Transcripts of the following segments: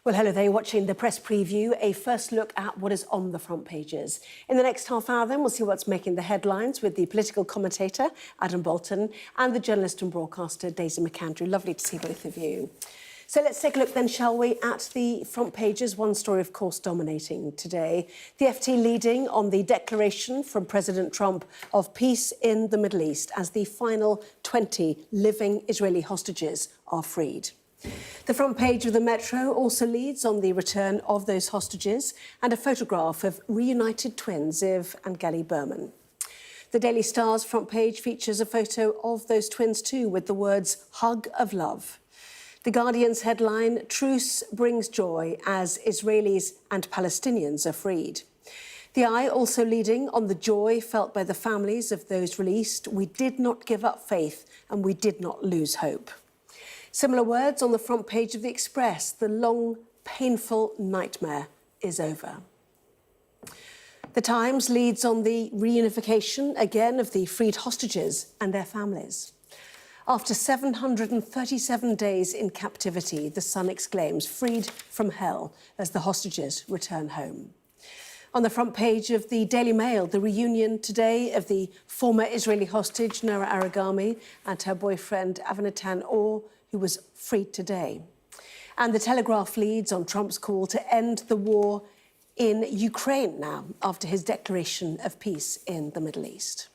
Well, hello there, you're watching the press preview, a first look at what is on the front pages. In the next half hour then, we'll see what's making the headlines with the political commentator, Adam Boulton, and the journalist and broadcaster, Daisy McAndrew. Lovely to see both of you. So let's take a look then, shall we, at the front pages. One story, of course, dominating today. The FT leading on the declaration from President Trump of peace in the Middle East as the final 20 living Israeli hostages are freed. The front page of the Metro also leads on the return of those hostages and a photograph of reunited twins, Ziv and Gali Berman. The Daily Star's front page features a photo of those twins too, with the words, "Hug of Love." The Guardian's headline, "Truce brings joy as Israelis and Palestinians are freed." The Eye also leading on the joy felt by the families of those released. "We did not give up faith and we did not lose hope." Similar words on the front page of the Express. The long, painful nightmare is over. The Times leads on the reunification, again, of the freed hostages and their families. After 737 days in captivity, the Sun exclaims, "Freed from hell," as the hostages return home. On the front page of the Daily Mail, the reunion today of the former Israeli hostage, Noah Argamani, and her boyfriend, Avinatan Or, who was freed today. And the Telegraph leads on Trump's call to end the war in Ukraine now, after his declaration of peace in the Middle East.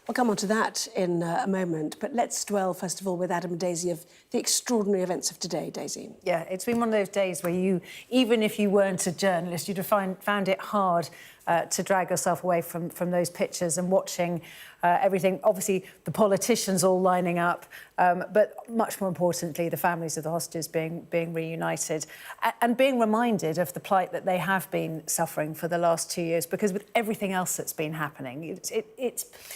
We'll come on to that in a moment, but let's dwell, first of all, with Adam and Daisy of the extraordinary events of today, Daisy. Yeah, it's been one of those days where you, even if you weren't a journalist, you'd have found it hard to drag yourself away from those pictures and watching everything. Obviously, the politicians all lining up, but much more importantly, the families of the hostages being reunited and being reminded of the plight that they have been suffering for the last 2 years, because with everything else that's been happening,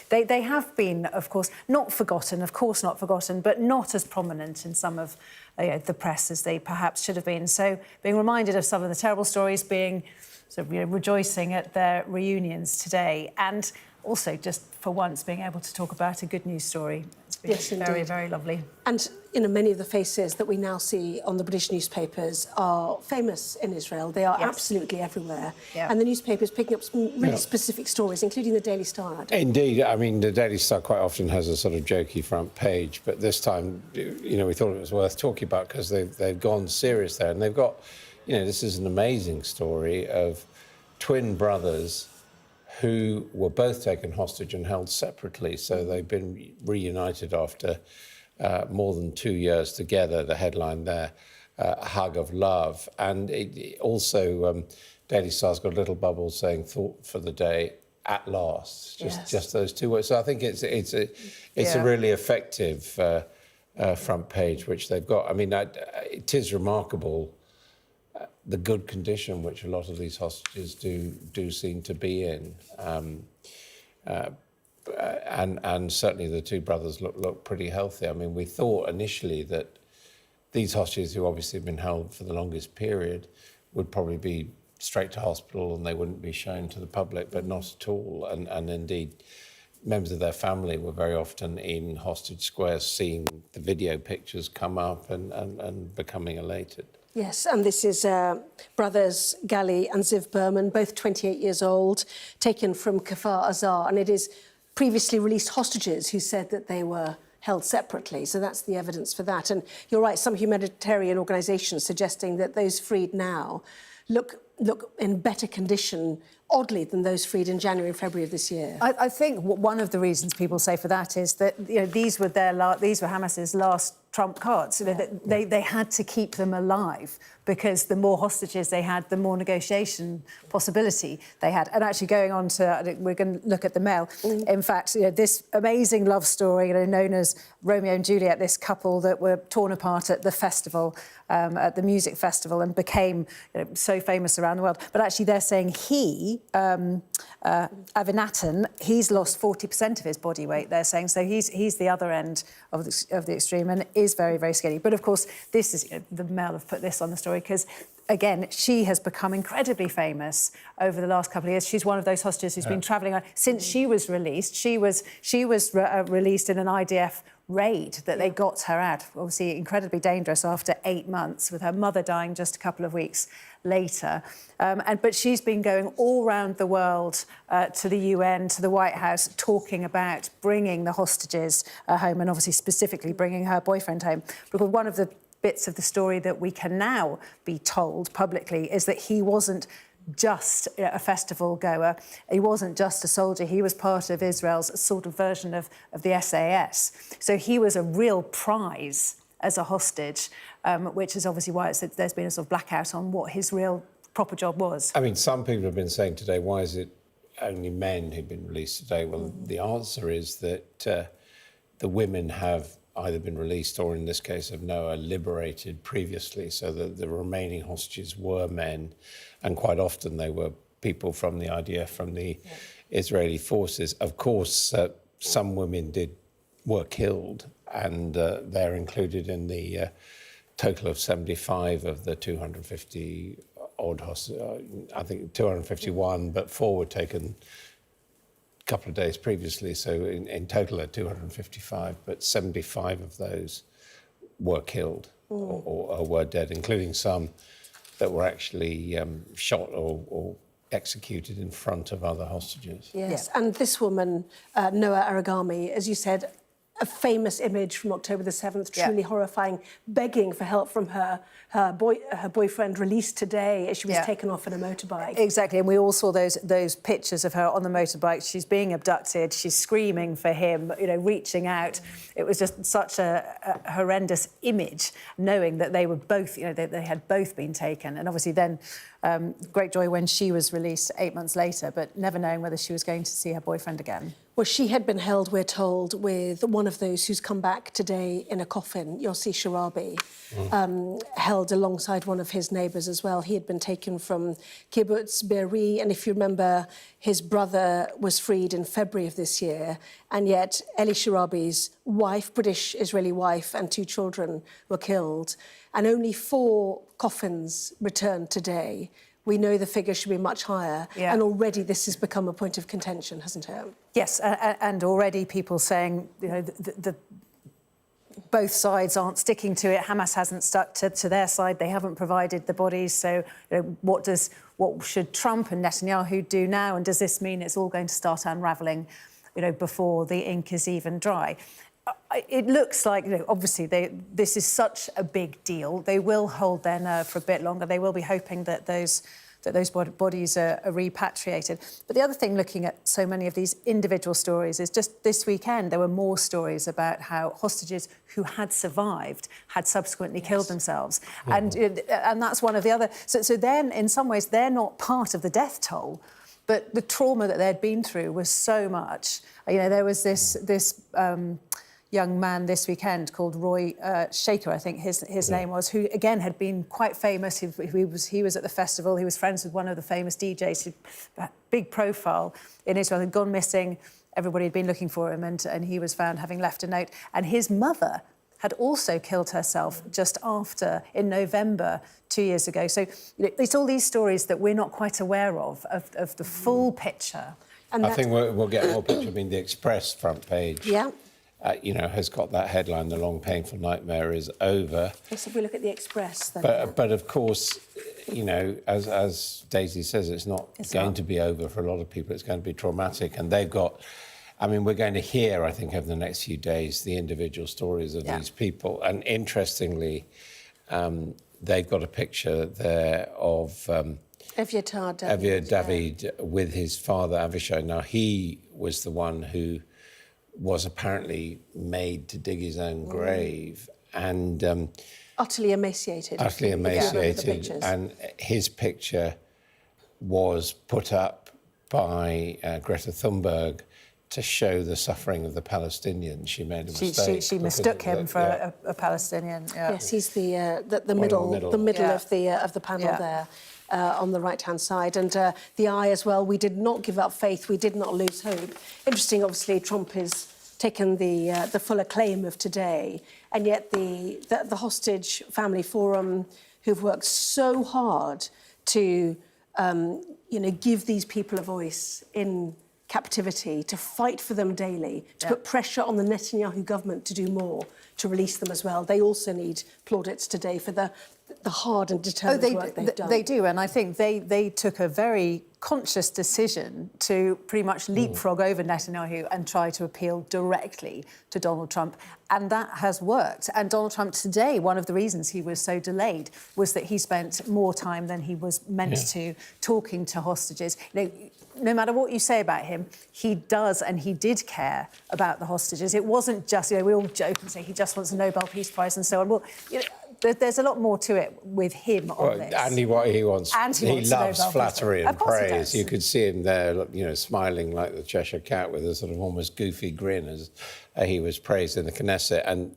they have been, of course, not forgotten, but not as prominent in some of the press as they perhaps should have been. So being reminded of some of the terrible stories, being sort of, rejoicing at their reunions today, and also just for once being able to talk about a good news story. It's been very, very lovely. And, many of the faces that we now see on the British newspapers are famous in Israel. They are absolutely everywhere. Yeah. And the newspapers picking up some really specific stories, including the Daily Star. Indeed. I mean, the Daily Star quite often has a sort of jokey front page, but this time, we thought it was worth talking about because they've gone serious there. And they've got, this is an amazing story of twin brothers who were both taken hostage and held separately. So they've been reunited after more than 2 years together. The headline there, "Hug of Love." And it also, Daily Star's got a little bubble saying, "Thought for the day, at last." Just those two words. So I think it's a really effective front page, which they've got. I mean, it is remarkable the good condition which a lot of these hostages do seem to be in, and certainly the two brothers look pretty healthy. I mean, we thought initially that these hostages, who obviously have been held for the longest period, would probably be straight to hospital and they wouldn't be shown to the public, but not at all. And indeed, members of their family were very often in hostage squares, seeing the video pictures come up and becoming elated. Yes, and this is brothers Gali and Ziv Berman, both 28 years old, taken from Kfar Azar, and it is previously released hostages who said that they were held separately. So that's the evidence for that. And you're right, some humanitarian organisations suggesting that those freed now look in better condition, oddly, than those freed in January and February of this year. I think one of the reasons people say for that is that these were Hamas's last trump cards. They had to keep them alive because the more hostages they had, the more negotiation possibility they had. And actually, going on to, we're going to look at the Mail. In fact, this amazing love story, known as Romeo and Juliet, this couple that were torn apart at the festival, at the music festival, and became so famous around the world. But actually, they're saying Avinatan, he's lost 40% of his body weight, they're saying. So he's the other end of the extreme and is very, very skinny. But of course, this is, the Mail have put this on the story because again, she has become incredibly famous over the last couple of years. She's one of those hostages who's been travelling on since she was released. She was released in an IDF raid that they got her at. Obviously, incredibly dangerous after 8 months, with her mother dying just a couple of weeks later. But she's been going all around the world to the UN, to the White House, talking about bringing the hostages home, and obviously specifically bringing her boyfriend home. Because one of the bits of the story that we can now be told publicly is that he wasn't just a festival goer, he wasn't just a soldier, he was part of Israel's sort of version of the SAS. So he was a real prize as a hostage, which is obviously why there's been a sort of blackout on what his real proper job was. I mean, some people have been saying today, why is it only men who've been released today? Well, the answer is that the women have either been released or, in this case of Noah, liberated previously, so that the remaining hostages were men, and quite often they were people from the IDF, from the Israeli forces. Of course, some women were killed, and they're included in the total of 75 of the 250 odd hostages. I think 251, but 4 were taken couple of days previously, so in total at 255, but 75 of those were killed or were dead, including some that were actually shot or executed in front of other hostages. Yes, and this woman, Noah Argamani, as you said, a famous image from October the 7th, truly horrifying, begging for help from her boyfriend, released today as she was taken off in a motorbike. Exactly, and we all saw those pictures of her on the motorbike. She's being abducted, she's screaming for him, reaching out. It was just such a horrendous image, knowing that they were both, they had both been taken. And obviously then, great joy when she was released 8 months later, but never knowing whether she was going to see her boyfriend again. Well, she had been held, we're told, with one of those who's come back today in a coffin, Yossi Sharabi, held alongside one of his neighbours as well. He had been taken from Kibbutz Be'eri, and if you remember, his brother was freed in February of this year, and yet Eli Sharabi's wife, British-Israeli wife, and 2 children were killed, and only 4 coffins returned today. We know the figure should be much higher, and already this has become a point of contention, hasn't it? Yes, and already people saying, both sides aren't sticking to it. Hamas hasn't stuck to their side. They haven't provided the bodies. So, what should Trump and Netanyahu do now? And does this mean it's all going to start unravelling, before the ink is even dry? It looks like, obviously, this is such a big deal. They will hold their nerve for a bit longer. They will be hoping that those bodies are repatriated. But the other thing, looking at so many of these individual stories, is just this weekend there were more stories about how hostages who had survived had subsequently killed themselves. And that's one of the other... So then, in some ways, they're not part of the death toll, but the trauma that they'd been through was so much. There was this young man this weekend called Roy Shaker, I think his name was, who again had been quite famous. He was at the festival. He was friends with one of the famous DJs, big profile in Israel, had gone missing. Everybody had been looking for him, and he was found having left a note. And his mother had also killed herself just after, in November 2 years ago. So it's all these stories that we're not quite aware of the full picture. And I think we'll get more picture. I mean, the Express front page. Has got that headline, "The long painful nightmare is over." Yes, if we look at the Express, then... But of course, as Daisy says, it's not going to be over for a lot of people. It's going to be traumatic. And they've got... we're going to hear, I think, over the next few days, the individual stories of these people. And interestingly, they've got a picture there of... Evyatar David with his father, Avishai. Now, he was the one who was apparently made to dig his own grave, and utterly emaciated. And his picture was put up by Greta Thunberg to show the suffering of the Palestinians. She made a mistake. She mistook him for a Palestinian. Yes, he's the middle of the panel there. On the right-hand side, and the eye as well. We did not give up faith. We did not lose hope. Interesting, obviously, Trump has taken the full acclaim of today, and yet the Hostage Family Forum, who've worked so hard to, give these people a voice in captivity, to fight for them daily, to put pressure on the Netanyahu government to do more, to release them as well. They also need plaudits today for the hard and determined work they've done. They do, and I think they took a very conscious decision to pretty much leapfrog over Netanyahu and try to appeal directly to Donald Trump, and that has worked. And Donald Trump today, one of the reasons he was so delayed was that he spent more time than he was meant to talking to hostages. No matter what you say about him, he does and he did care about the hostages. It wasn't just, we all joke and say he just wants a Nobel Peace Prize and so on. Well, there's a lot more to it with him on this. And what he wants, he loves Nobel flattery and praise. You could see him there, smiling like the Cheshire Cat with a sort of almost goofy grin as he was praised in the Knesset. And,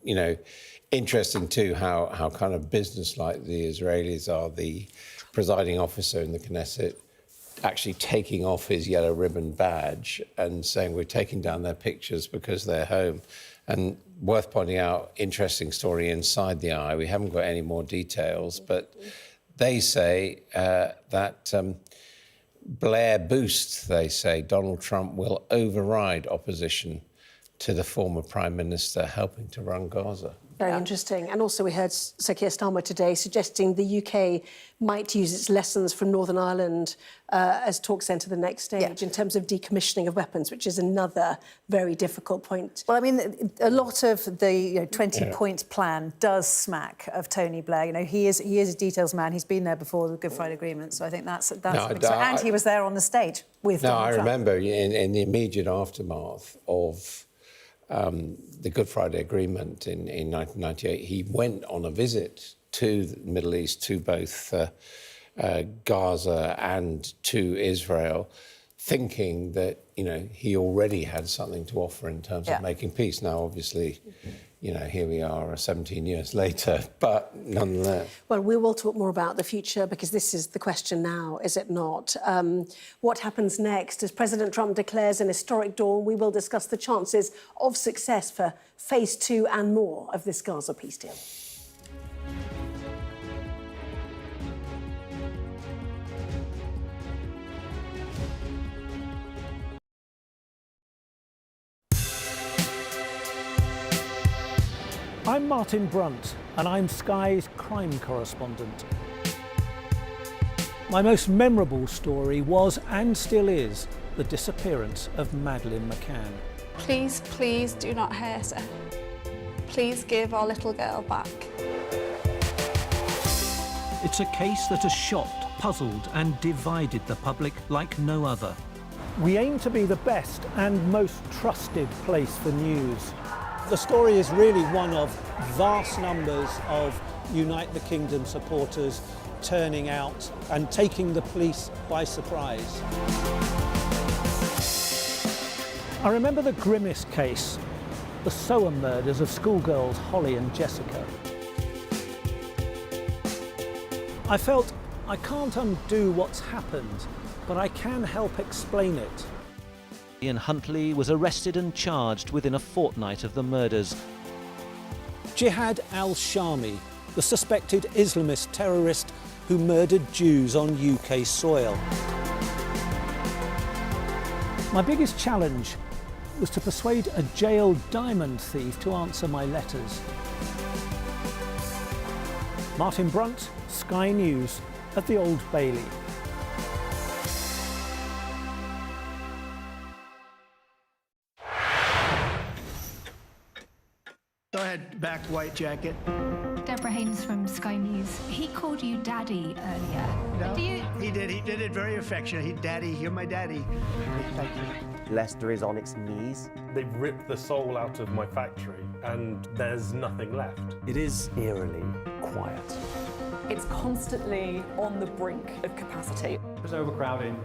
interesting too how kind of businesslike the Israelis are. The presiding officer in the Knesset actually taking off his yellow ribbon badge and saying we're taking down their pictures because they're home. And worth pointing out, interesting story inside the eye. We haven't got any more details, but they say that Blair boost, they say, Donald Trump will override opposition to the former Prime Minister helping to run Gaza. Very interesting. And also we heard Sir Keir Starmer today suggesting the UK might use its lessons from Northern Ireland as talks enter the next stage in terms of decommissioning of weapons, which is another very difficult point. Well, I mean, a lot of the 20-point plan does smack of Tony Blair. He is a details man. He's been there before the Good Friday Agreement, so I think that's and he was there on the stage with Donald Trump. I remember in the immediate aftermath of the Good Friday Agreement in 1998, he went on a visit to the Middle East, to both Gaza and to Israel, thinking that, he already had something to offer in terms of making peace. Now, obviously, here we are 17 years later, but nonetheless. Well, we will talk more about the future because this is the question now, is it not? What happens next? As President Trump declares an historic dawn, we will discuss the chances of success for phase 2 and more of this Gaza peace deal. I'm Martin Brunt, and I'm Sky's crime correspondent. My most memorable story was, and still is, the disappearance of Madeleine McCann. Please, please do not hurt her. Please give our little girl back. It's a case that has shocked, puzzled and divided the public like no other. We aim to be the best and most trusted place for news. The story is really one of vast numbers of Unite the Kingdom supporters turning out and taking the police by surprise. I remember the grimmest case, the Soham murders of schoolgirls Holly and Jessica. I felt I can't undo what's happened, but I can help explain it. Ian Huntley was arrested and charged within a fortnight of the murders. Jihad al-Shami, the suspected Islamist terrorist who murdered Jews on UK soil. My biggest challenge was to persuade a jailed diamond thief to answer my letters. Martin Brunt, Sky News at the Old Bailey. Go ahead, back white jacket. Deborah Haynes from Sky News. He called you Daddy earlier. No, he did it very affectionate. Daddy, you're my daddy. Thank you. Leicester is on its knees. They've ripped the soul out of my factory and there's nothing left. It is eerily quiet. It's constantly on the brink of capacity. There's overcrowding.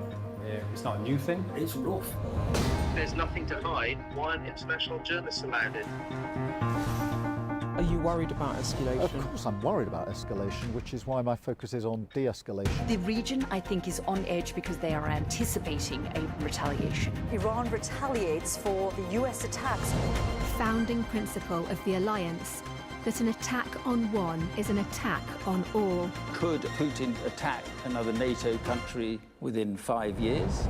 It's not a new thing. It's rough. There's nothing to hide. Why aren't international journalists allowed in? Are you worried about escalation? Of course I'm worried about escalation, which is why my focus is on de-escalation. The region, I think, is on edge because they are anticipating a retaliation. Iran retaliates for the US attacks. Founding principle of the alliance, that an attack on one is an attack on all. Could Putin attack another NATO country within 5 years?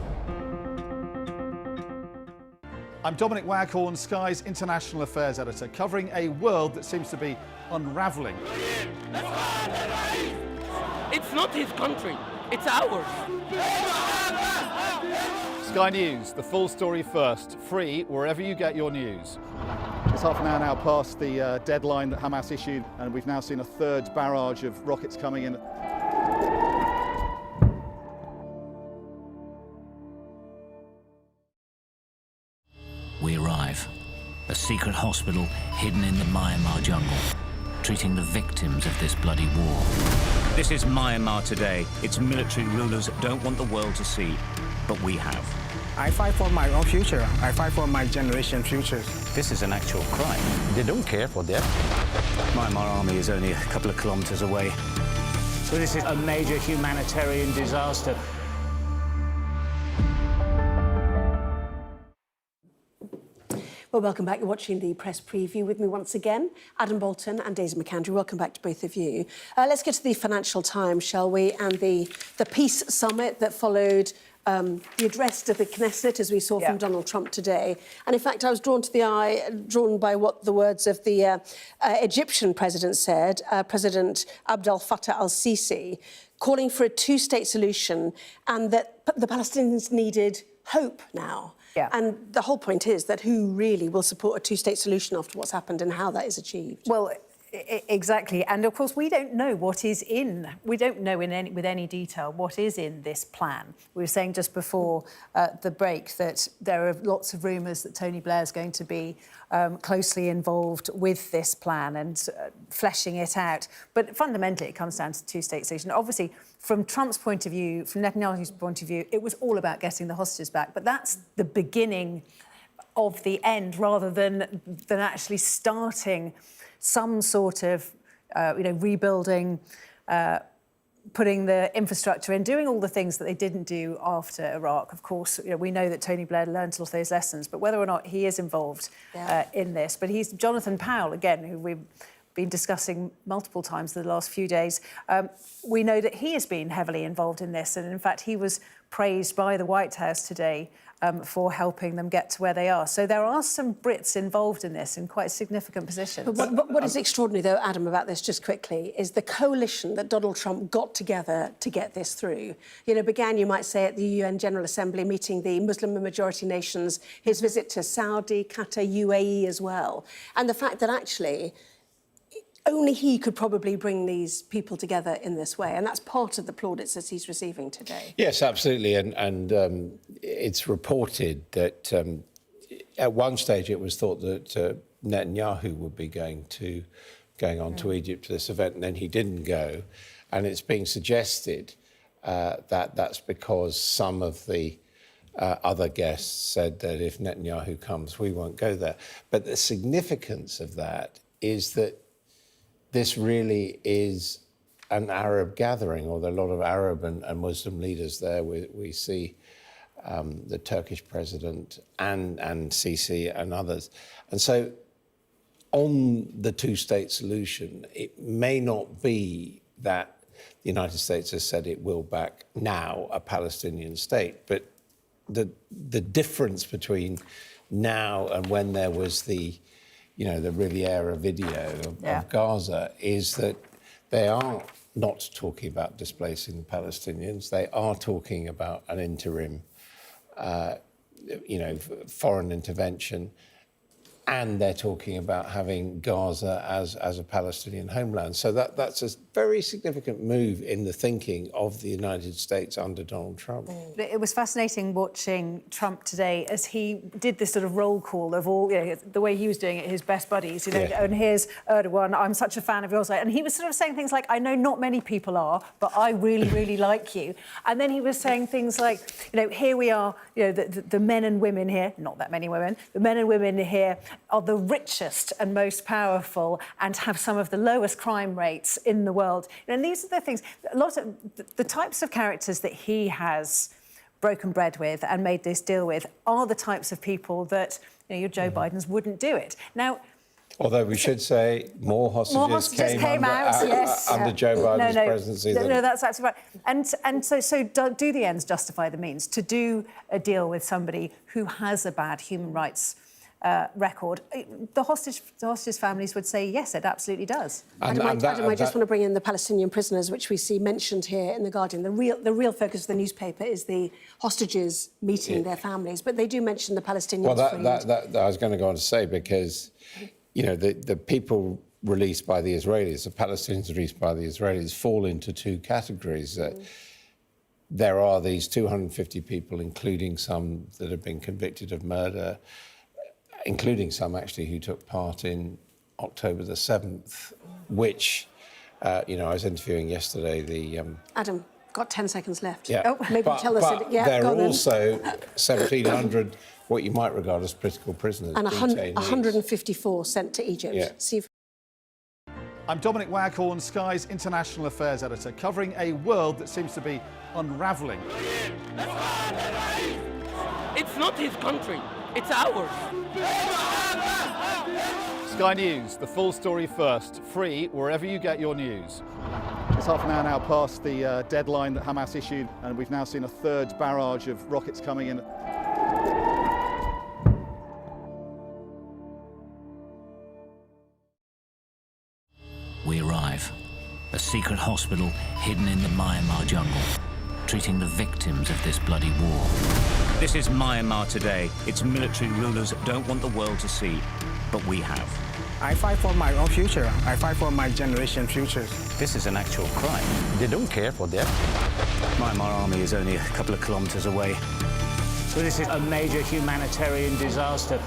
I'm Dominic Waghorn, Sky's International Affairs Editor, covering a world that seems to be unravelling. It's not his country, it's ours. Sky News, the full story first, free wherever you get your news. It's half an hour now past the deadline that Hamas issued, and we've now seen a third barrage of rockets coming in. We arrive. A secret hospital hidden in the Myanmar jungle, treating the victims of this bloody war. This is Myanmar today. Its military rulers don't want the world to see, but we have. I fight for my own future. I fight for my generation's futures. This is an actual crime. They don't care for that. Myanmar army is only a couple of kilometers away. So this is a major humanitarian disaster. Well, welcome back. You're watching the press preview with me once again, Adam Boulton and Daisy McAndrew. Welcome back to both of you. Let's get to the Financial Times, shall we? And the peace summit that followed the address to the Knesset, as we saw from Donald Trump today. And in fact, I was drawn by what the words of the Egyptian president said, President Abdel Fattah al-Sisi, calling for a two-state solution and that the Palestinians needed hope now. Yeah. And the whole point is that who really will support a two-state solution after what's happened and how that is achieved? Well, exactly. And of course, we don't know what is in. We don't know with any detail what is in this plan. We were saying just before the break that there are lots of rumours that Tony Blair is going to be closely involved with this plan and fleshing it out. But fundamentally, it comes down to two-state solution. Obviously, from Trump's point of view, from Netanyahu's point of view, it was all about getting the hostages back. But that's the beginning of the end, rather than actually starting some sort of, rebuilding, putting the infrastructure in, doing all the things that they didn't do after Iraq. Of course, we know that Tony Blair learned all those lessons, but whether or not he is involved in this. But he's Jonathan Powell, again, who we've been discussing multiple times in the last few days. We know that he has been heavily involved in this, and in fact, he was praised by the White House today for helping them get to where they are. So there are some Brits involved in this in quite significant positions. But what is extraordinary, though, Adam, about this, just quickly, is the coalition that Donald Trump got together to get this through. Began, you might say, at the UN General Assembly, meeting the Muslim-majority nations, his visit to Saudi, Qatar, UAE as well. And the fact that actually only he could probably bring these people together in this way. And that's part of the plaudits that he's receiving today. Yes, absolutely. And it's reported that at one stage it was thought that Netanyahu would be going on to Egypt to this event, and then he didn't go. And it's being suggested that that's because some of the other guests said that if Netanyahu comes, we won't go there. But the significance of that is that this really is an Arab gathering, or there are a lot of Arab and Muslim leaders there. We see the Turkish president and Sisi and others. And so on the two-state solution, it may not be that the United States has said it will back now a Palestinian state, but the difference between now and when there was the Riviera video of Gaza is that they are not talking about displacing the Palestinians. They are talking about an interim, foreign intervention, and they're talking about having Gaza as a Palestinian homeland. So that's a very significant move in the thinking of the United States under Donald Trump. It was fascinating watching Trump today as he did this sort of roll call of all, the way he was doing it, his best buddies, and here's Erdogan, I'm such a fan of yours. And he was sort of saying things like, I know not many people are, but I really, really like you. And then he was saying things like, here we are, the men and women here, not that many women, the men and women here are the richest and most powerful and have some of the lowest crime rates in the world. And these are the things, a lot of the types of characters that he has broken bread with and made this deal with are the types of people that your Joe Bidens wouldn't do it. Now, Although we should say more hostages came out, yes. under Joe Biden's presidency. No, that's absolutely right. And so do the ends justify the means? To do a deal with somebody who has a bad human rights record, the hostage families would say yes, it absolutely does. Adam, I just want to bring in the Palestinian prisoners, which we see mentioned here in The Guardian. The real focus of the newspaper is the hostages meeting their families, but they do mention the Palestinians. Well, that I was going to go on to say, because, you know, the people released by the Israelis, the Palestinians released by the Israelis, fall into two categories. There are these 250 people, including some that have been convicted of murder, including some actually who took part in October the 7th, which, you know, I was interviewing yesterday the... Adam, got 10 seconds left. Yeah. Oh, maybe tell us... there are also 1,700 what you might regard as political prisoners. And 154 sent to Egypt. Yeah. See if... I'm Dominic Waghorn, Sky's International Affairs Editor, covering a world that seems to be unravelling. It's not his country, it's ours. Sky News, the full story first, free wherever you get your news. It's half an hour now past the deadline that Hamas issued, and we've now seen a third barrage of rockets coming in. We arrive. A secret hospital hidden in the Myanmar jungle, treating the victims of this bloody war. This is Myanmar today. Its military rulers don't want the world to see, but we have. I fight for my own future. I fight for my generation's futures. This is an actual crime. They don't care for that. Myanmar army is only a couple of kilometers away. So this is a major humanitarian disaster.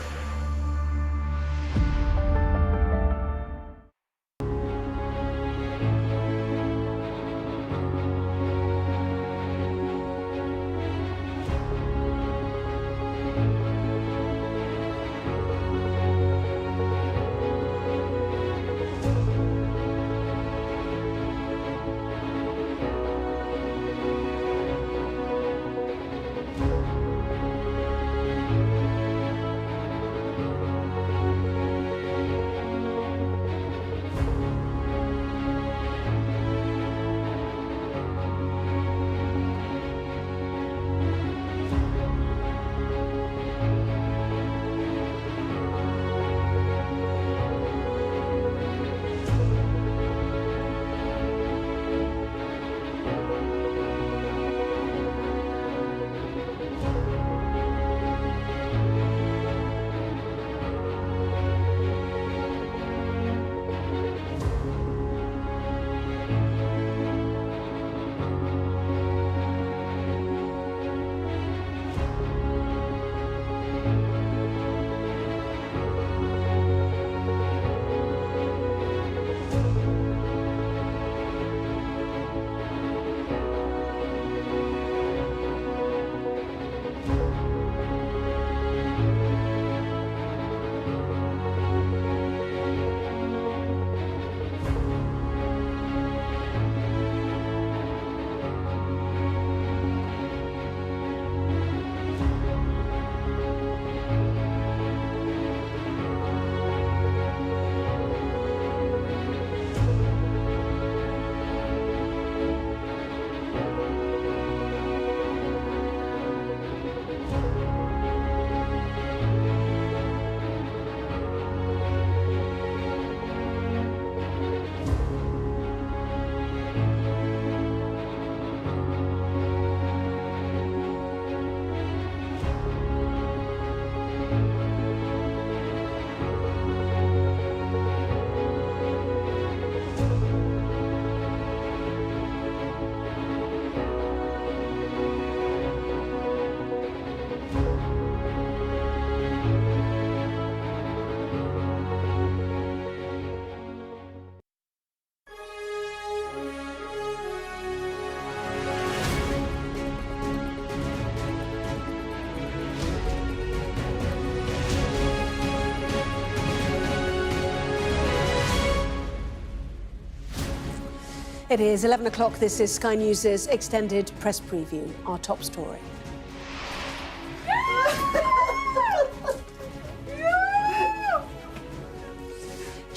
It is 11 o'clock. This is Sky News' extended press preview. Our top story.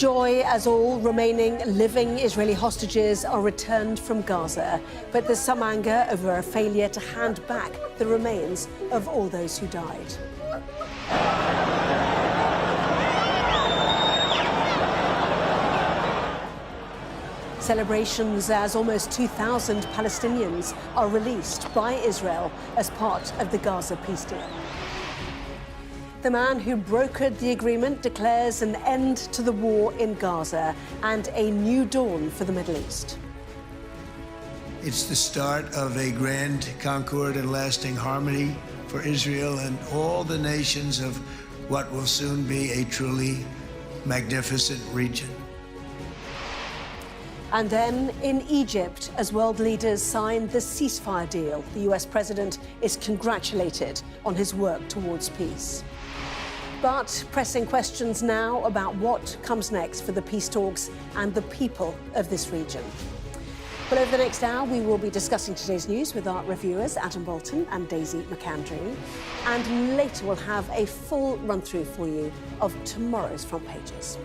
Joy as all remaining living Israeli hostages are returned from Gaza, but there's some anger over a failure to hand back the remains of all those who died. Celebrations as almost 2,000 Palestinians are released by Israel as part of the Gaza peace deal. The man who brokered the agreement declares an end to the war in Gaza and a new dawn for the Middle East. It's the start of a grand concord and lasting harmony for Israel and all the nations of what will soon be a truly magnificent region. And then in Egypt, as world leaders sign the ceasefire deal, the US president is congratulated on his work towards peace. But pressing questions now about what comes next for the peace talks and the people of this region. Well, over the next hour, we will be discussing today's news with our reviewers, Adam Boulton and Daisy McAndrew. And later, we'll have a full run-through for you of tomorrow's front pages.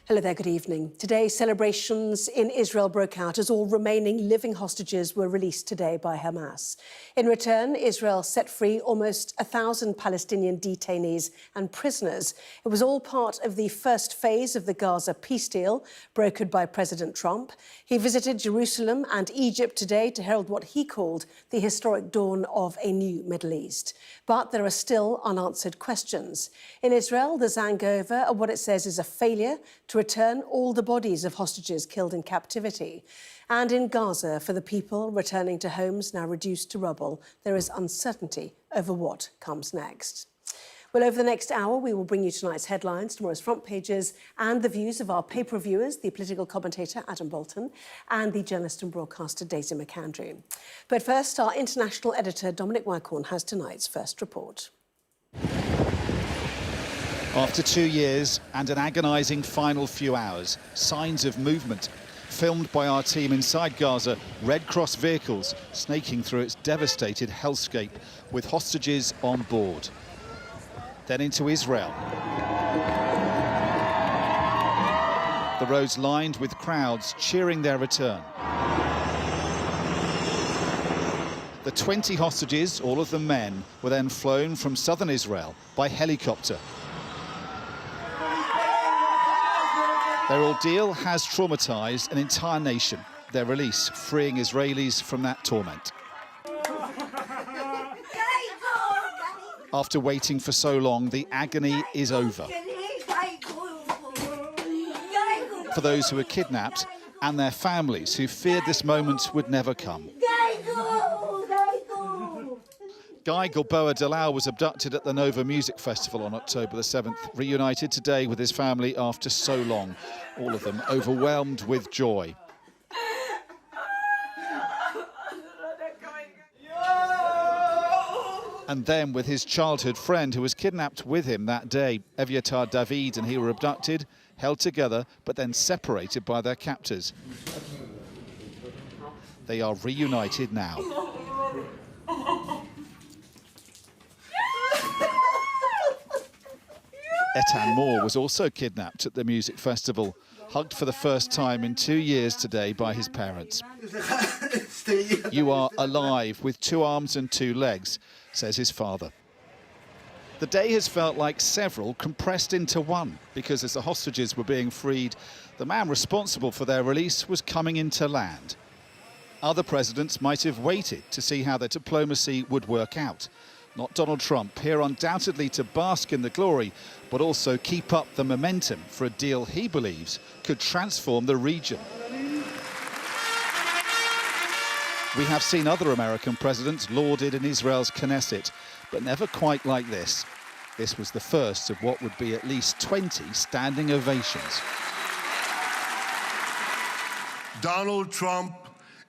Hello there, good evening. Today, celebrations in Israel broke out as all remaining living hostages were released today by Hamas. In return, Israel set free almost 1,000 Palestinian detainees and prisoners. It was all part of the first phase of the Gaza peace deal, brokered by President Trump. He visited Jerusalem and Egypt today to herald what he called the historic dawn of a new Middle East. But there are still unanswered questions. In Israel, there's anger over what it says is a failure to return all the bodies of hostages killed in captivity. And in Gaza, for the people returning to homes now reduced to rubble, there is uncertainty over what comes next. Well, over the next hour, we will bring you tonight's headlines, tomorrow's front pages, and the views of our paper reviewers, the political commentator Adam Boulton and the journalist and broadcaster Daisy McAndrew. But first, our international editor Dominic Wycorn has tonight's first report. After 2 years and an agonising final few hours, signs of movement. Filmed by our team inside Gaza, Red Cross vehicles snaking through its devastated hellscape with hostages on board. Then into Israel. The roads lined with crowds cheering their return. The 20 hostages, all of them men, were then flown from southern Israel by helicopter. Their ordeal has traumatised an entire nation. Their release, freeing Israelis from that torment. After waiting for so long, the agony is over. For those who were kidnapped and their families who feared this moment would never come. Guy Gilboa Delau was abducted at the Nova Music Festival on October the 7th, reunited today with his family after so long, all of them overwhelmed with joy. And then with his childhood friend who was kidnapped with him that day, Eviatar David and he were abducted, held together, but then separated by their captors. They are reunited now. Etan Moore was also kidnapped at the music festival, hugged for the first time in 2 years today by his parents. You are alive with 2 arms and 2 legs, says his father. The day has felt like several compressed into one, because as the hostages were being freed, the man responsible for their release was coming into land. Other presidents might have waited to see how their diplomacy would work out. Not Donald Trump, here undoubtedly to bask in the glory, but also keep up the momentum for a deal he believes could transform the region. We have seen other American presidents lauded in Israel's Knesset, but never quite like this. This was the first of what would be at least 20 standing ovations. Donald Trump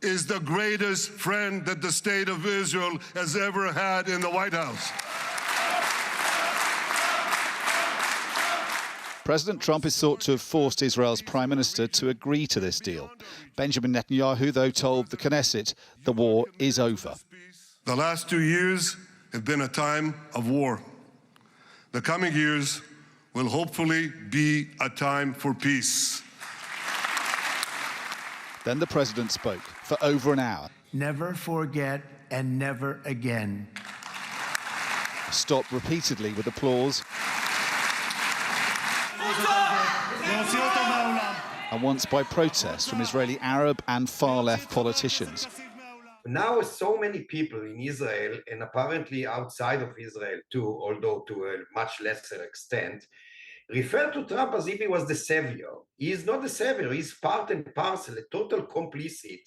is the greatest friend that the state of Israel has ever had in the White House. President Trump is thought to have forced Israel's Prime Minister to agree to this deal. Benjamin Netanyahu, though, told the Knesset the war is over. The last 2 years have been a time of war. The coming years will hopefully be a time for peace. Then the president spoke for over an hour. Never forget and never again. Stopped repeatedly with applause. And once by protest from Israeli Arab and far-left politicians. Now so many people in Israel, and apparently outside of Israel too, although to a much lesser extent, refer to Trump as if he was the savior. He is not the savior, he's part and parcel, a total complicit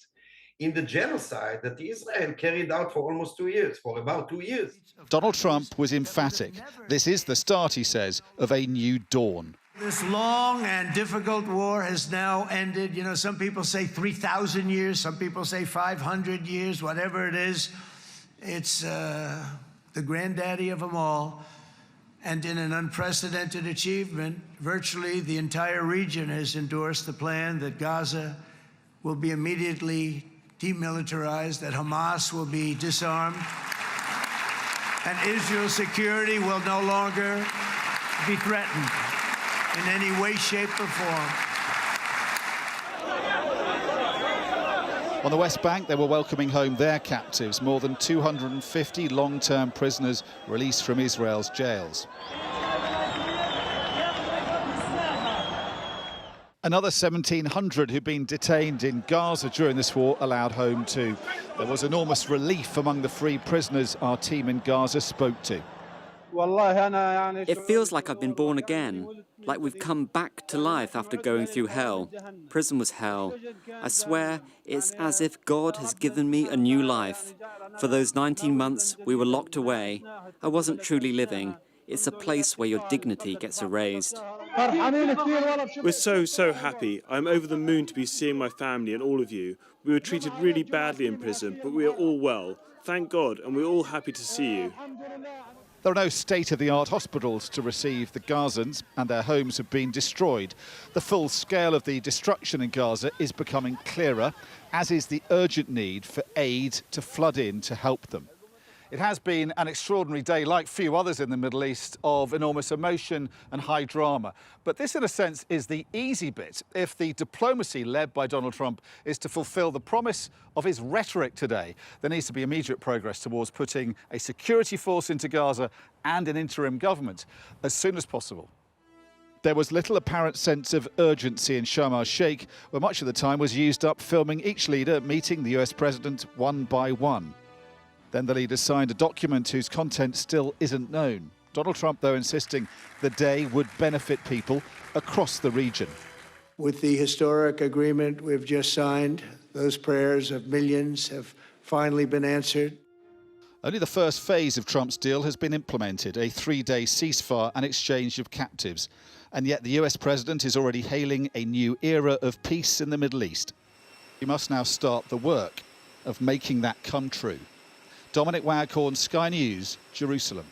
in the genocide that Israel carried out for almost 2 years, for about 2 years. Donald Trump was emphatic. This is the start, he says, of a new dawn. This long and difficult war has now ended. You know, some people say 3,000 years, some people say 500 years, whatever it is. It's the granddaddy of them all. And in an unprecedented achievement, virtually the entire region has endorsed the plan that Gaza will be immediately demilitarized, that Hamas will be disarmed, and Israel's security will no longer be threatened in any way, shape, or form. On the West Bank, they were welcoming home their captives, more than 250 long-term prisoners released from Israel's jails. Another 1,700 who'd been detained in Gaza during this war allowed home too. There was enormous relief among the free prisoners our team in Gaza spoke to. It feels like I've been born again, like we've come back to life after going through hell. Prison was hell. I swear it's as if God has given me a new life. For those 19 months we were locked away, I wasn't truly living. It's a place where your dignity gets erased. We're so happy. I'm over the moon to be seeing my family and all of you. We were treated really badly in prison, but we are all well. Thank God, and we're all happy to see you. There are no state-of-the-art hospitals to receive the Gazans, and their homes have been destroyed. The full scale of the destruction in Gaza is becoming clearer, as is the urgent need for aid to flood in to help them. It has been an extraordinary day, like few others in the Middle East, of enormous emotion and high drama. But this, in a sense, is the easy bit if the diplomacy led by Donald Trump is to fulfil the promise of his rhetoric today. There needs to be immediate progress towards putting a security force into Gaza and an interim government as soon as possible. There was little apparent sense of urgency in Sharm el-Sheikh, where much of the time was used up filming each leader meeting the US president one by one. Then the leaders signed a document whose content still isn't known. Donald Trump, though, insisting the day would benefit people across the region. With the historic agreement we've just signed, those prayers of millions have finally been answered. Only the first phase of Trump's deal has been implemented, a 3-day ceasefire and exchange of captives. And yet the US president is already hailing a new era of peace in the Middle East. He must now start the work of making that come true. Dominic Waghorn, Sky News, Jerusalem.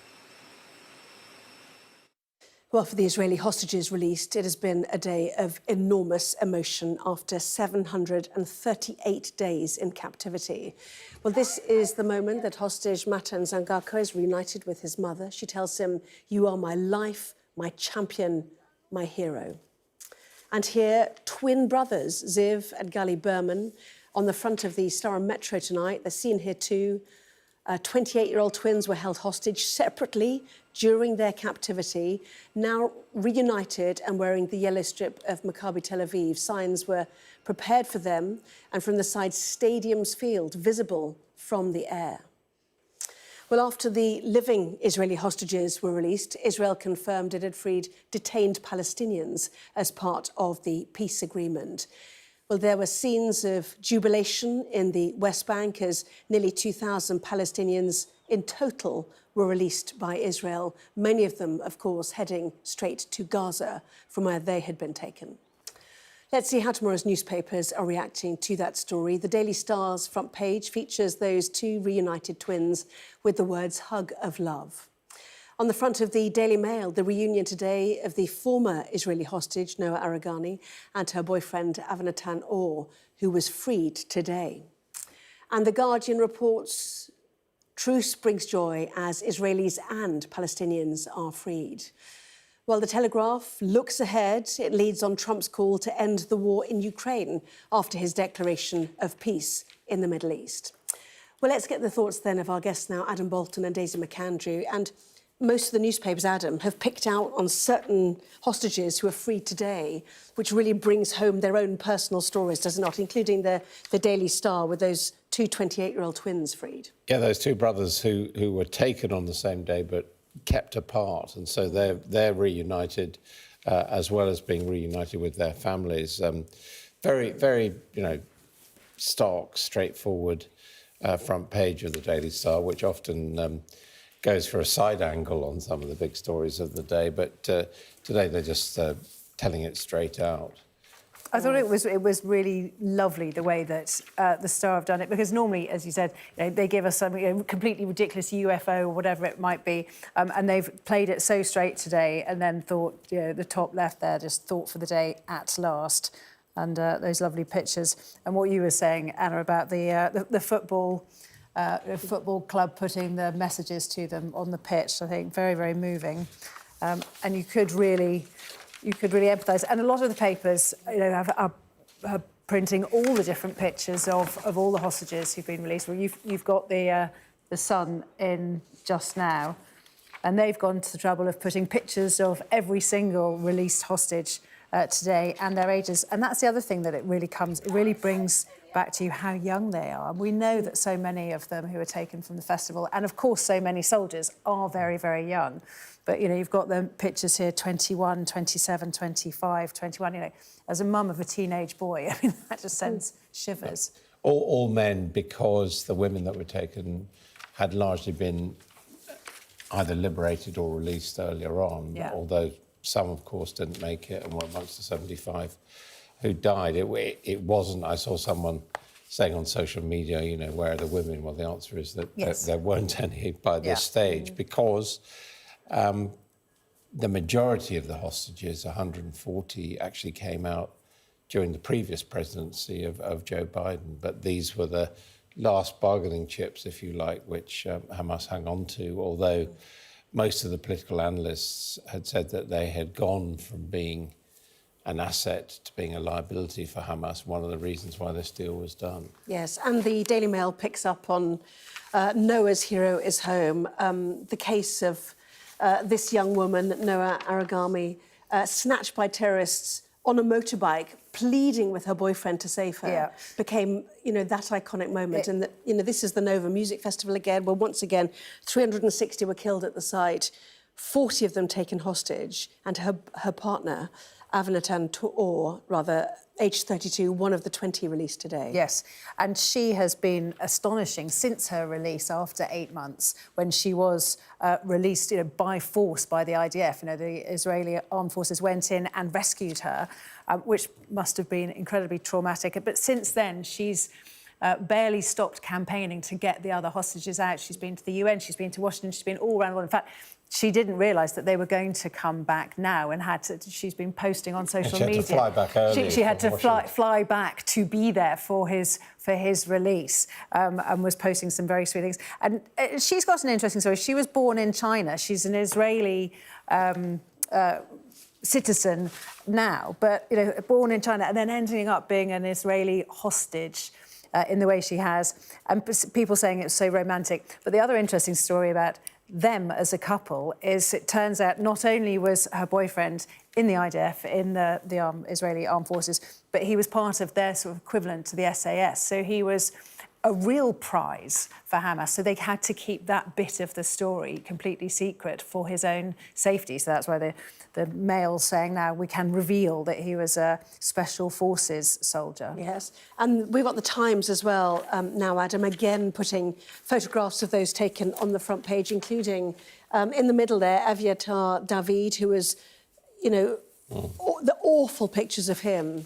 Well, for the Israeli hostages released, it has been a day of enormous emotion after 738 days in captivity. Well, this is the moment that hostage Matan Zangako is reunited with his mother. She tells him, "You are my life, my champion, my hero." And here, twin brothers, Ziv and Gali Berman, on the front of the Star Metro tonight. They're seen here too. 28-year-old twins were held hostage separately during their captivity, now reunited and wearing the yellow strip of Maccabi Tel Aviv. Signs were prepared for them, and from the side, Stadium's Field visible from the air. Well, after the living Israeli hostages were released, Israel confirmed it had freed detained Palestinians as part of the peace agreement. Well, there were scenes of jubilation in the West Bank as nearly 2,000 Palestinians in total were released by Israel, many of them, of course, heading straight to Gaza from where they had been taken. Let's see how tomorrow's newspapers are reacting to that story. The Daily Star's front page features those two reunited twins with the words "hug of love." On the front of the Daily Mail, the reunion today of the former Israeli hostage, Noah Argamani, and her boyfriend, Avinatan Or, who was freed today. And The Guardian reports truce brings joy as Israelis and Palestinians are freed. While The Telegraph looks ahead, it leads on Trump's call to end the war in Ukraine after his declaration of peace in the Middle East. Well, let's get the thoughts then of our guests now, Adam Boulton and Daisy McAndrew. And most of the newspapers, Adam, have picked out on certain hostages who are freed today, which really brings home their own personal stories, does it not? Including the Daily Star with those two 28-year-old twins freed. Yeah, those two brothers who were taken on the same day but kept apart, and so they're reunited, as well as being reunited with their families. Very, very, stark, straightforward front page of the Daily Star, which often goes for a side angle on some of the big stories of the day, but today they're just telling it straight out. I thought it was really lovely the way that the Star have done it, because normally, as you said, they give us some completely ridiculous UFO or whatever it might be, and they've played it so straight today, and then thought, the top left there, just thought for the day at last, and those lovely pictures. And what you were saying, Anna, about the football club putting the messages to them on the pitch, I think very, very moving, and you could really empathise. And a lot of the papers, are printing all the different pictures of all the hostages who've been released. Well, you've got the Sun in just now, and they've gone to the trouble of putting pictures of every single released hostage today and their ages. And that's the other thing that it really brings back to you how young they are. We know that so many of them who are taken from the festival, and of course so many soldiers, are very, very young. But, you've got the pictures here, 21, 27, 25, 21, as a mum of a teenage boy, I mean, that just sends shivers. All men, because the women that were taken had largely been either liberated or released earlier on, although some, of course, didn't make it and were amongst the 75 who died. It wasn't, I saw someone saying on social media, where are the women? Well, the answer is that there weren't any by this stage, because the majority of the hostages, 140, actually came out during the previous presidency of Joe Biden. But these were the last bargaining chips, if you like, which Hamas hung on to, although most of the political analysts had said that they had gone from being an asset to being a liability for Hamas, one of the reasons why this deal was done. Yes, and the Daily Mail picks up on Noah's hero is home, the case of this young woman, Noah Argamani, snatched by terrorists on a motorbike, pleading with her boyfriend to save her, became, that iconic moment. And that, this is the Nova Music Festival again, where once again, 360 were killed at the site, 40 of them taken hostage, and her partner, Avinatan Or, aged 32, one of the 20 released today. Yes, and she has been astonishing since her release after 8 months, when she was released, by force by the IDF. The Israeli armed forces went in and rescued her, which must have been incredibly traumatic. But since then, she's barely stopped campaigning to get the other hostages out. She's been to the UN, she's been to Washington, she's been all around the world. In fact, she didn't realise that they were going to come back now, and she's been posting on social media. She had to fly back early. She had to fly back to be there for his release, and was posting some very sweet things. And she's got an interesting story. She was born in China. She's an Israeli citizen now, but born in China and then ending up being an Israeli hostage in the way she has, and people saying it's so romantic. But the other interesting story about them as a couple is, it turns out, not only was her boyfriend in the IDF, in the Israeli armed forces, but he was part of their sort of equivalent to the SAS. So he was a real prize for Hamas. So they had to keep that bit of the story completely secret for his own safety. So that's why the Mail's saying now we can reveal that he was a Special Forces soldier. Yes, and we've got the Times as well now, Adam, again putting photographs of those taken on the front page, including in the middle there, Aviatar David, who was, the awful pictures of him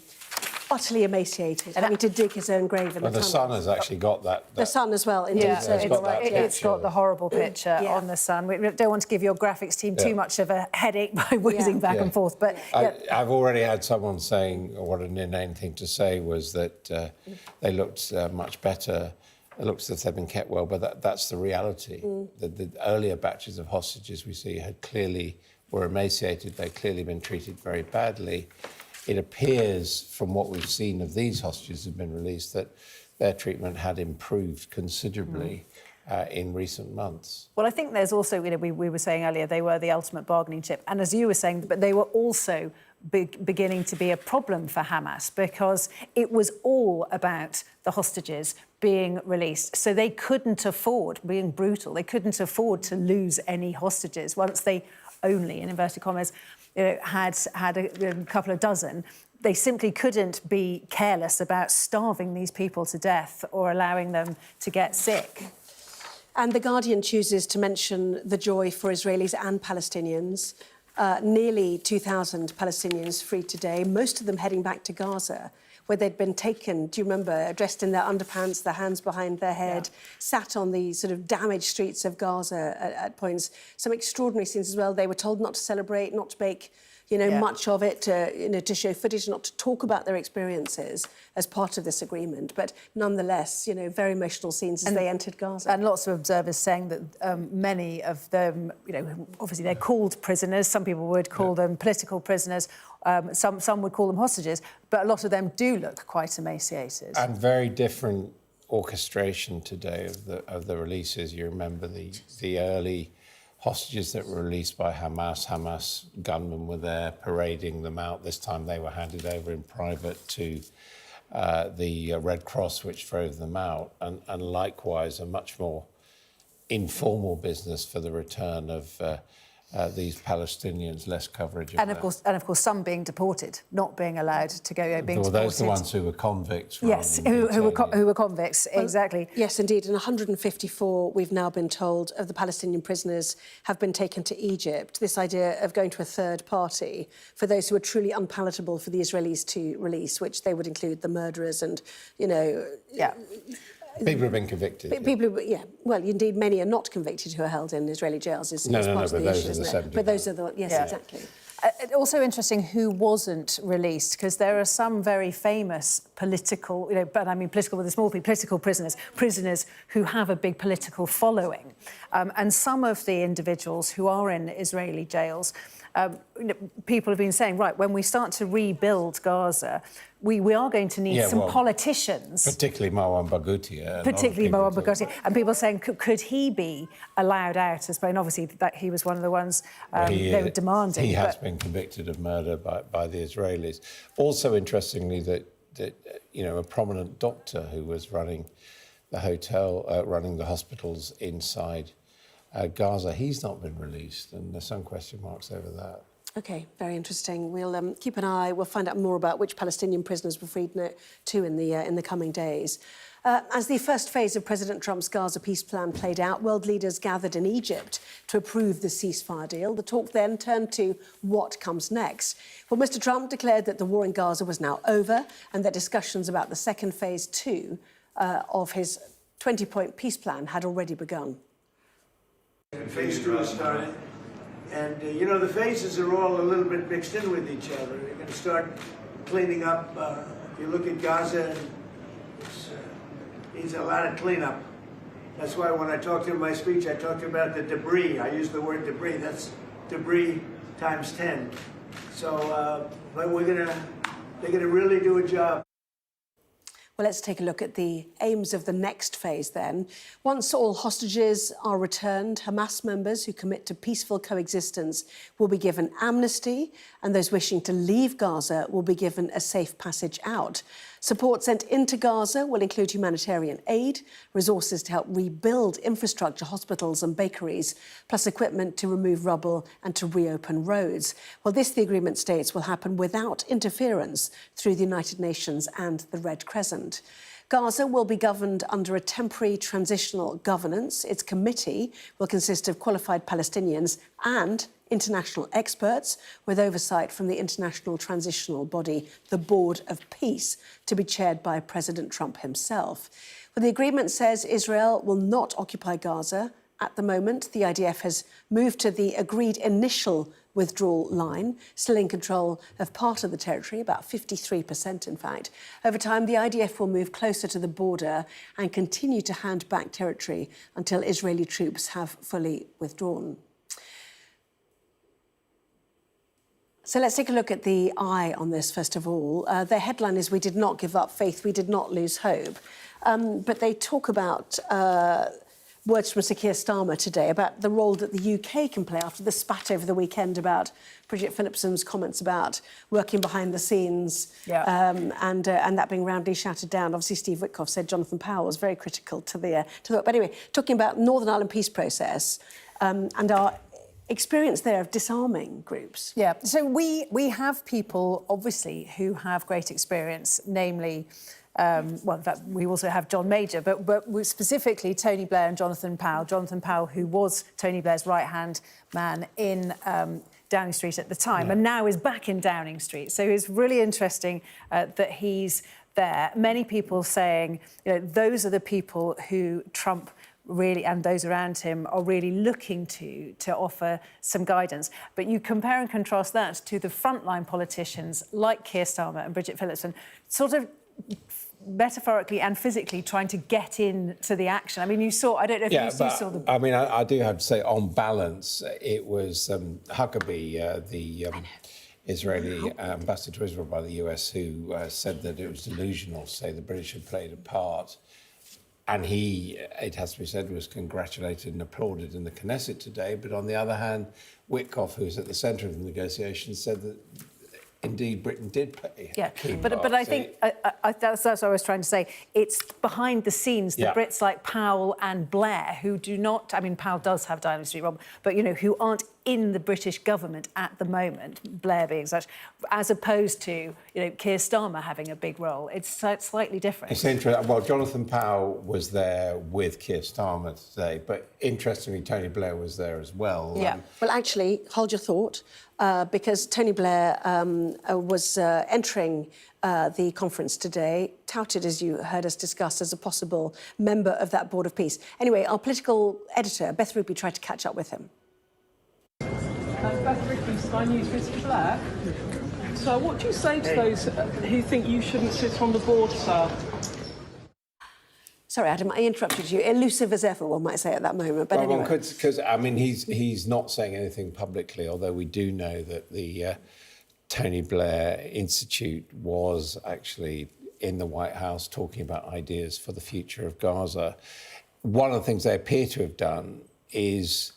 utterly emaciated, having to dig his own grave in Well, the the tunnel. Sun has actually got that. The Sun as well, indeed. Yeah, So it's got the horrible picture on the Sun. We don't want to give your graphics team too much of a headache by whizzing back and forth, but... I've already had someone saying, what an inane thing to say was that they looked much better. It looks as if they've been kept well, but that's the reality. The earlier batches of hostages we see were emaciated. They'd clearly been treated very badly. It appears, from what we've seen of these hostages who've been released, that their treatment had improved considerably in recent months. Well, I think there's also, we were saying earlier, they were the ultimate bargaining chip. And as you were saying, but they were also beginning to be a problem for Hamas because it was all about the hostages being released. So they couldn't afford, being brutal, they couldn't afford to lose any hostages once they only, in inverted commas, had a couple of dozen. They simply couldn't be careless about starving these people to death or allowing them to get sick. And The Guardian chooses to mention the joy for Israelis and Palestinians. Nearly 2,000 Palestinians freed today, most of them heading back to Gaza, where they'd been taken, do you remember, dressed in their underpants, their hands behind their head, sat on the sort of damaged streets of Gaza at points. Some extraordinary scenes as well. They were told not to celebrate, not to make, much of it, to show footage, not to talk about their experiences as part of this agreement. But nonetheless, very emotional scenes as they entered Gaza. And lots of observers saying that many of them, obviously they're called prisoners. Some people would call them political prisoners. Some would call them hostages. But a lot of them do look quite emaciated. And very different orchestration today of the releases. You remember the early hostages that were released by Hamas. Hamas gunmen were there parading them out. This time they were handed over in private to the Red Cross, which drove them out. And likewise, a much more informal business for the return of these Palestinians, less coverage of of course, some being deported, not being allowed to go, being deported. Those are the ones who were convicts. Yes, who were convicts, exactly. Yes, indeed. And 154, we've now been told, of the Palestinian prisoners have been taken to Egypt. This idea of going to a third party for those who are truly unpalatable for the Israelis to release, which they would include the murderers and, People have been convicted. Well, indeed, many are not convicted who are held in Israeli jails. Is part of the issue, isn't it? But those are the exactly. Also interesting who wasn't released, because there are some very famous political, but I mean political with a small p, political prisoners who have a big political following. And some of the individuals who are in Israeli jails, people have been saying, right, when we start to rebuild Gaza, we are going to need some politicians. Particularly Marwan Barghouti. And people saying, could he be allowed out? And obviously that he was one of the ones they were demanding. He has been convicted of murder by the Israelis. Also, interestingly, that a prominent doctor who was running the running the hospitals inside Gaza, he's not been released, and there's some question marks over that. OK, very interesting. We'll keep an eye. We'll find out more about which Palestinian prisoners were freed too in the coming days. As the first phase of President Trump's Gaza peace plan played out, world leaders gathered in Egypt to approve the ceasefire deal. The talk then turned to what comes next. Well, Mr. Trump declared that the war in Gaza was now over and that discussions about the second phase too of his 20-point peace plan had already begun. Phase 2 has started. And, the phases are all a little bit mixed in with each other. They're going to start cleaning up. If you look at Gaza, it needs a lot of cleanup. That's why when I talked in my speech, I talked about the debris. I used the word debris. That's debris times 10. So, but they're going to really do a job. Well, let's take a look at the aims of the next phase then. Once all hostages are returned, Hamas members who commit to peaceful coexistence will be given amnesty, and those wishing to leave Gaza will be given a safe passage out. Support sent into Gaza will include humanitarian aid, resources to help rebuild infrastructure, hospitals and bakeries, plus equipment to remove rubble and to reopen roads. Well, this, the agreement states, will happen without interference through the United Nations and the Red Crescent. Gaza will be governed under a temporary transitional governance. Its committee will consist of qualified Palestinians and international experts with oversight from the international transitional body, the Board of Peace, to be chaired by President Trump himself. Well, the agreement says Israel will not occupy Gaza. At the moment, the IDF has moved to the agreed initial withdrawal line, still in control of part of the territory, about 53% in fact. Over time, the IDF will move closer to the border and continue to hand back territory until Israeli troops have fully withdrawn. So let's take a look at the eye on this, first of all. Their headline is, "We did not give up faith, we did not lose hope." But they talk about words from Sir Keir Starmer today about the role that the UK can play after the spat over the weekend about Bridget Phillipson's comments about working behind the scenes, and that being roundly shouted down. Obviously, Steve Witkoff said Jonathan Powell was very critical to the. But anyway, talking about Northern Ireland peace process and our experience there of disarming groups. Yeah, so we have people, obviously, who have great experience, namely, well, in fact, we also have John Major, but specifically Tony Blair and Jonathan Powell. Jonathan Powell, who was Tony Blair's right-hand man in Downing Street at the time, and now is back in Downing Street. So it's really interesting that he's there. Many people saying, you know, those are the people who Trump really, and those around him, are really looking to offer some guidance. But you compare and contrast that to the frontline politicians like Keir Starmer and Bridget Phillipson, sort of metaphorically and physically trying to get into the action. I mean, you saw, I don't know if you saw the... I mean, I do have to say, on balance, it was Huckabee, the Israeli ambassador to Israel by the US, who said that it was delusional to say the British had played a part. And he, it has to be said, was congratulated and applauded in the Knesset today. But on the other hand, Witkoff, who's at the centre of the negotiations, said that indeed Britain did play a key part. But I think that's what I was trying to say. It's behind the scenes, the Brits like Powell and Blair, who do not, I mean, Powell does have Downing Street, Rob, but, you know, who aren't in the British government at the moment, Blair being such, as opposed to, you know, Keir Starmer having a big role. It's slightly different. It's interesting. Well, Jonathan Powell was there with Keir Starmer today, but interestingly, Tony Blair was there as well. Yeah. Well, actually, hold your thought, because Tony Blair was entering the conference today, touted, as you heard us discuss, as a possible member of that Board of Peace. Anyway, our political editor, Beth Ruby, tried to catch up with him. Beth Ricky, Sky News, Mr. Blair. So what do you say to those who think you shouldn't sit on the board, sir? Sorry, Adam, I interrupted you. Elusive as ever, one might say at that moment. But anyway. Because, I mean, he's not saying anything publicly, although we do know that the Tony Blair Institute was actually in the White House talking about ideas for the future of Gaza. One of the things they appear to have done is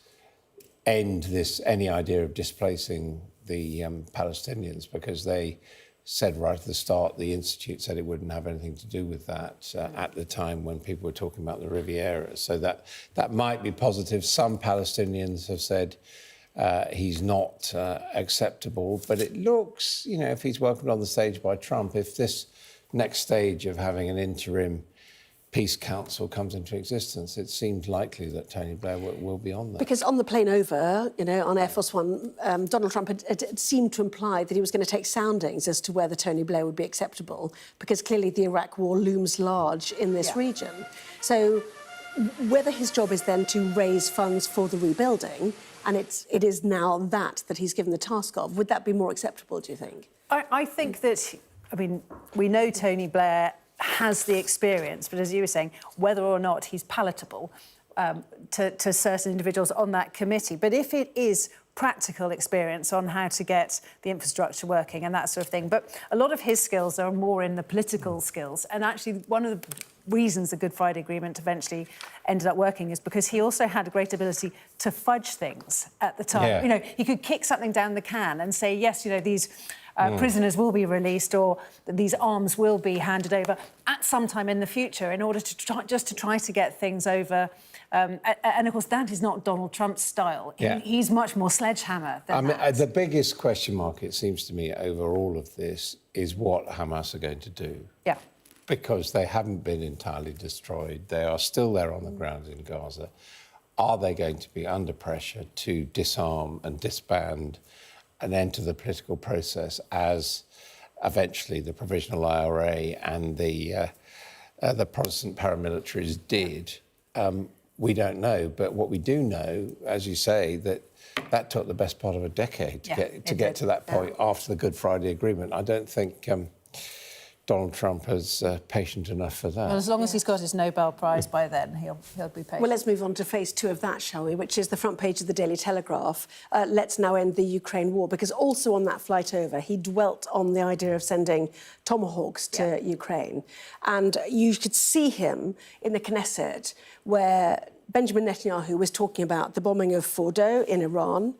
end any idea of displacing the Palestinians, because they said right at the start, the Institute said it wouldn't have anything to do with that at the time when people were talking about the Riviera. So that might be positive. Some Palestinians have said he's not acceptable, but it looks, you know, if he's welcomed on the stage by Trump, if this next stage of having an interim Peace Council comes into existence, it seems likely that Tony Blair will be on there. Because on the plane over, you know, on Air Force One, Donald Trump had seemed to imply that he was going to take soundings as to whether Tony Blair would be acceptable, because clearly the Iraq war looms large in this region. So whether his job is then to raise funds for the rebuilding, and it is now that he's given the task of, would that be more acceptable, do you think? I think that, I mean, we know Tony Blair has the experience, but as you were saying, whether or not he's palatable to certain individuals on that committee. But if it is practical experience on how to get the infrastructure working and that sort of thing, but a lot of his skills are more in the political skills. And actually, one of the reasons the Good Friday Agreement eventually ended up working is because he also had a great ability to fudge things at the time. Yeah. You know, he could kick something down the can and say, yes, you know, these prisoners will be released, or these arms will be handed over at some time in the future, in order to try to get things over. And of course, that is not Donald Trump's style. Yeah. He's much more sledgehammer than that. The biggest question mark, it seems to me, over all of this is what Hamas are going to do. Yeah. Because they haven't been entirely destroyed. They are still there on the ground in Gaza. are they going to be under pressure to disarm and disband and enter the political process as eventually the Provisional IRA and the Protestant paramilitaries did? We don't know, but what we do know, as you say, that took the best part of a decade to get to that point after the Good Friday Agreement. I don't think Donald Trump is patient enough for that. Well, as long as he's got his Nobel Prize by then, he'll be patient. Well, let's move on to phase 2 of that, shall we, which is the front page of the Daily Telegraph. Let's now end the Ukraine war, because also on that flight over, he dwelt on the idea of sending Tomahawks to Ukraine. And you could see him in the Knesset, where Benjamin Netanyahu was talking about the bombing of Fordo in Iran,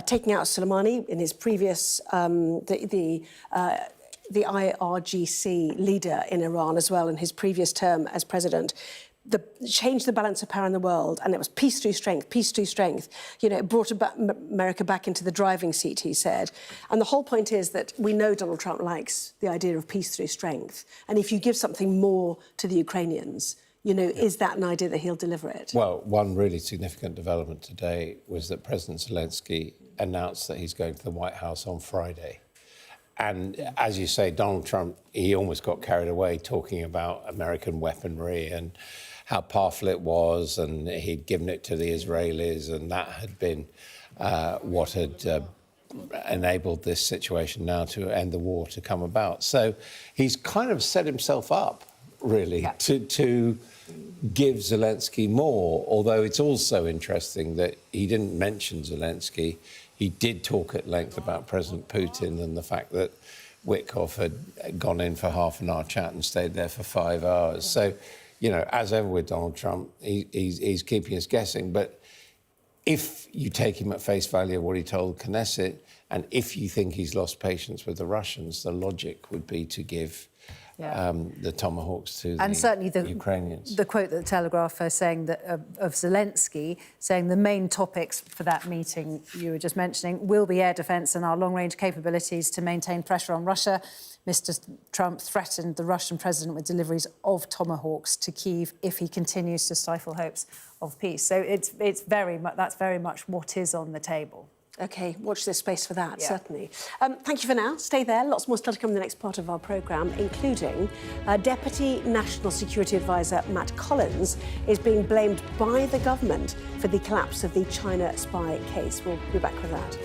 taking out Soleimani in his previous, the IRGC leader in Iran as well in his previous term as president. Changed the balance of power in the world, and it was peace through strength, peace through strength. You know, it brought America back into the driving seat, he said. And the whole point is that we know Donald Trump likes the idea of peace through strength. And if you give something more to the Ukrainians, you know, is that an idea that he'll deliver it? Well, one really significant development today was that President Zelensky announced that he's going to the White House on Friday. And as you say, Donald Trump, he almost got carried away talking about American weaponry and how powerful it was, and he'd given it to the Israelis, and that had been what had enabled this situation now to end the war to come about. So he's kind of set himself up, really, to give Zelensky more, although it's also interesting that he didn't mention Zelensky. He did talk at length about President Putin and the fact that Witkoff had gone in for half an hour chat and stayed there for 5 hours. So, you know, as ever with Donald Trump, he's keeping us guessing. But if you take him at face value of what he told Knesset, and if you think he's lost patience with the Russians, the logic would be to give the Tomahawks to and the certainly the Ukrainians. The quote that the Telegraph is saying that of Zelensky, saying the main topics for that meeting you were just mentioning will be air defence and our long-range capabilities to maintain pressure on Russia. Mr. Trump threatened the Russian president with deliveries of Tomahawks to Kyiv if he continues to stifle hopes of peace. So that's very much what is on the table. OK, watch this space for that, certainly. Thank you for now. Stay there. Lots more still to come in the next part of our programme, including Deputy National Security Advisor Matt Collins is being blamed by the government for the collapse of the China spy case. We'll be back with that.